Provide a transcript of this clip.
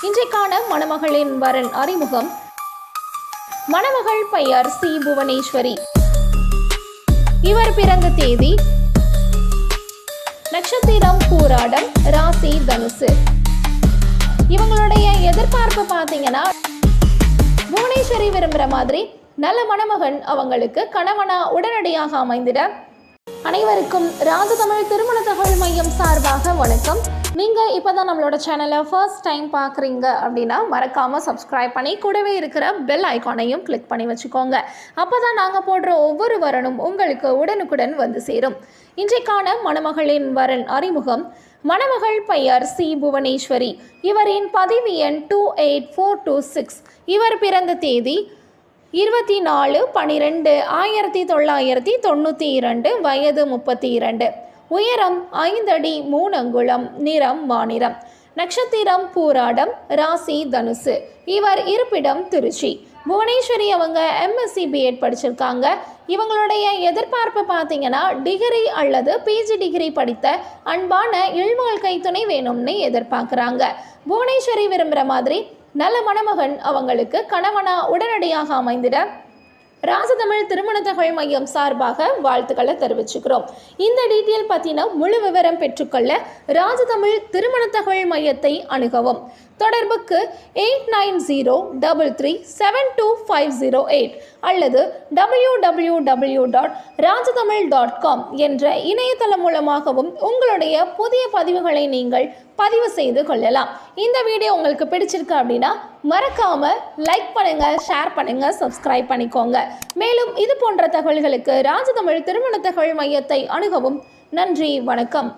இன்றைக்கான மணமகளின் வரன் அறிமுகம். மணமகள் பெயர் சி. புவனேஸ்வரி. இவர் பிறந்த தேதி, நட்சத்திரம் பூராடம், ராசி தனுசு. இவங்களுடைய எதிர்பார்ப்பு பார்த்தீங்கன்னா, புவனேஸ்வரி விரும்புகிற மாதிரி நல்ல மணமகன் அவங்களுக்கு கணவனா உடனடியாக அமைந்திட. அனைவருக்கும் ராஜதமிழ் திருமண தகவல் மையம் சார்பாக வணக்கம். நீங்கள் இப்போ தான் நம்மளோட சேனலை ஃபர்ஸ்ட் டைம் பார்க்குறீங்க அப்படின்னா மறக்காமல் சப்ஸ்கிரைப் பண்ணி கூடவே இருக்கிற பெல் ஐக்கானையும் கிளிக் பண்ணி வச்சுக்கோங்க. அப்போ தான் நாங்கள் போடுற ஒவ்வொரு வரனும் உங்களுக்கு உடனுக்குடன் வந்து சேரும். இன்றைக்கான மணமகளின் வரன் அறிமுகம். மணமகள் பெயர் சி. புவனேஸ்வரி. இவரின் பதிவு எண் 28426. இவர் பிறந்த தேதி 24/12/1992. வயது 32. உயரம் 5 அடி 3 அங்குலம். நிறம் மாநிறம். நட்சத்திரம் பூராடம், ராசி தனுசு. இவர் இருப்பிடம் திருச்சி. புவனேஸ்வரி அவங்க MSc B.Ed படிச்சிருக்காங்க. இவங்களுடைய எதிர்பார்ப்பு பார்த்தீங்கன்னா, டிகிரி அல்லது PG டிகிரி படித்த அன்பான இல்வாழ்க்கை துணை வேணும்னு எதிர்பார்க்குறாங்க. புவனேஸ்வரி விரும்புகிற மாதிரி நல்ல மணமகன் அவங்களுக்கு கணவனா உடனடியாக அமைந்திட ராஜதமிழ் திருமண தகவல் மையம் சார்பாக வாழ்த்துக்களை தெரிவிச்சுக்கிறோம். இந்த டீட்டெயில் பற்றின முழு விவரம் பெற்றுக்கொள்ள ராஜதமிழ் திருமண தகவல் மையத்தை அணுகவும். தொடர்புக்கு 8903372508 அல்லது www.rajathamil.com என்ற இணையதளம் மூலமாகவும் உங்களுடைய புதிய பதிவுகளை நீங்கள் பதிவு செய்து கொள்ளலாம். இந்த வீடியோ உங்களுக்கு பிடிச்சிருக்கு அப்படின்னா மறக்காம லைக் பண்ணுங்க, ஷேர் பண்ணுங்க, சப்ஸ்கிரைப் பண்ணிக்கோங்க. மேலும் இது போன்ற தகவல்களுக்கு ராஜதமிழ் திருமண தகவல் மையத்தை அணுகவும். நன்றி, வணக்கம்.